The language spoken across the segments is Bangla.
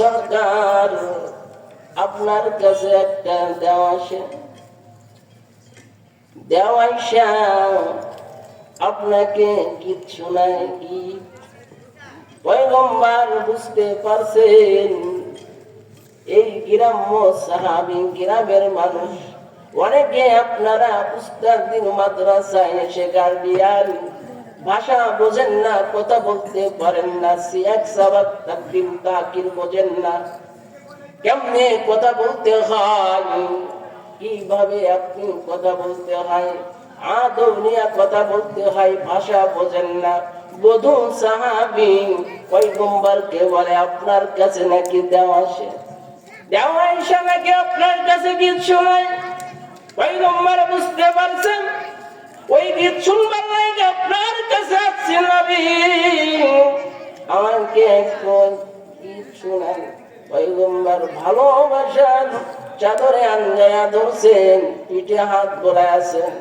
সরকার, আপনার কাছে একটা দেওয়াইশা আপনাকে গীত শোনায়। গীত পয়গম্বর বুঝতে পারছেন এই গ্রাম্য সাহাবী গ্রামের মানুষ অনেকে, আপনারা উস্তাদিন মাদ্রাসায় এসে গার্ডিয়ান, ভাষা বোঝেন না, কথা বলতে পারেন না, সিয়াক সাবাত তাকদিম তাকির বোঝেন না, কেমনে কথা বলতে হয়, কিভাবে আপনি কথা বলতে হয়, আদব নিয়ে কথা বলতে হয়, ভাষা বোঝেন না। বধূ সাহাবী পয়গম্বরকে বলে, আপনার কাছে নাকি দেওয়াইশা নাকি আপনার কাছে গীত শোনায়। পয়গম্বর বুঝতে পারছেন ওই গীত শুনবার লাগে আপনার কাছে আসছে নবী, আমাকে একটু গীত শোনান। পয়গম্বর ভালোবাসার চাদরে আঞ্জায়া ধরছেন, পিঠে হাত গোলায় আছেন,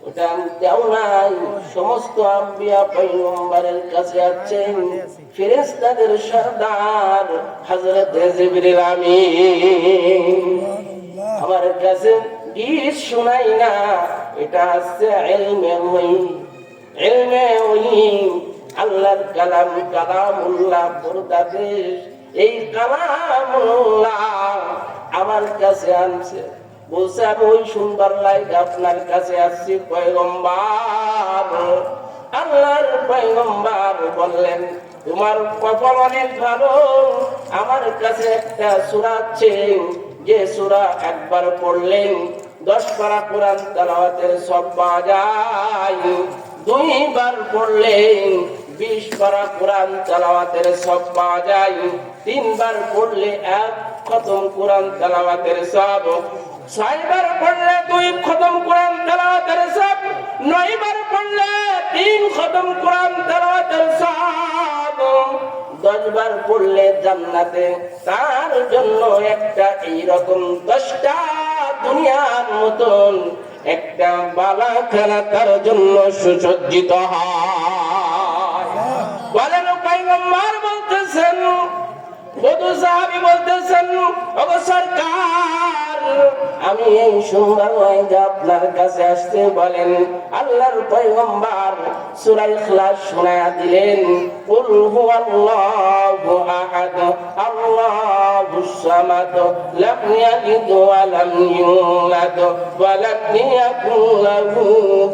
ওটা দেও নাই। সমস্ত আম্বিয়া পয়গম্বরের কাছে আছেন, ফেরেশতাদের সরদার হযরত জিবরিল আমিন আমার কাছে গীত শোনাই না। এটা আছে ইলমে ওহী, ইলমে ওহী, আল্লাহর কালাম, কালামুল্লাহ পরদাদেশ, এই কালামুল্লাহ আমার কাছে আনছে। বলছে আমি ওই শুনবার লাইক আপনার কাছে আসছি পয়গম্বর। আল্লাহর পয়গম্বর বললেন, তোমার কপাল অনেক ভালো, আমার কাছে একটা সূরা আছে, যে সূরা একবার পড়লেন 10 পারা কোরআন তেলাওয়াতের সব পাওয়া যায়, 2 বার পড়লেন 20 পারা কোরআন তেলাওয়াতের সব পাওয়া যায়, 3 বার পড়লে 1 খতম কোরআন তেলাওয়াতের সব, 6 বার পড়লে 2 খতম কোরআন তেলাওয়াতের সব, 9 বার পড়লে 3 খতম কোরআন তেলাওয়াতের সব, 10 বার পড়লে জান্নাতে তার জন্য একটা এইরকম 10টা দুনিয়ার মতন একটা বালাখানা তার জন্য সুসজ্জিত হয়। বলেন পয়গম্বর বলতেছেন, বধূ সাহাবী বলতেছেন, ওগো সরকার, আমি এই সুন্দর ওয়াইজা আপনার কাছে আসতে বলেন। আল্লাহর পয়গম্বর সূরা ইখলাস শোনায়া দিলেন, কুল হুয়াল্লাহু আহাদ আল্লাহুস সামাদ লাম ইয়ালিদ ওয়া লাম ইউলাদ ওয়া লাম ইয়াকুল লাহু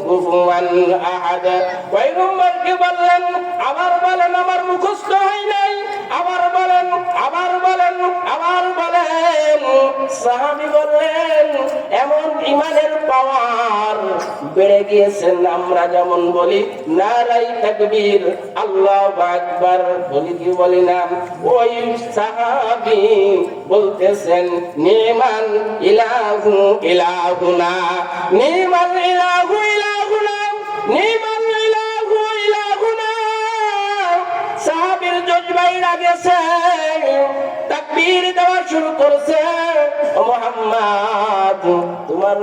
কুফুয়ান আহাদ। পয়গম্বরকে বললেন, আবার বলেন, আমার মুখস্থ হয় নাই, আবার বলেন, আবার বলেন, আবার বলেন। সাহাবী বললেন, এমন ঈমানের পাওয়ার বেড়ে গিয়েছেন, আমরা যেমন বলি নারায়ে তাকবীর আল্লাহু আকবার, বলি কি বলি না, ওই সাহাবী বলতেছেন, নিমান ইলাহু ইলাহুনা, নিমান ইলাহু ইলাহুনা, নিমান ইলাহু ইলাহুনা। সাহাবীর জজবাই লাগেছে, তাকবীর দেওয়া শুরু করছে, ও মুহাম্মদ তোমার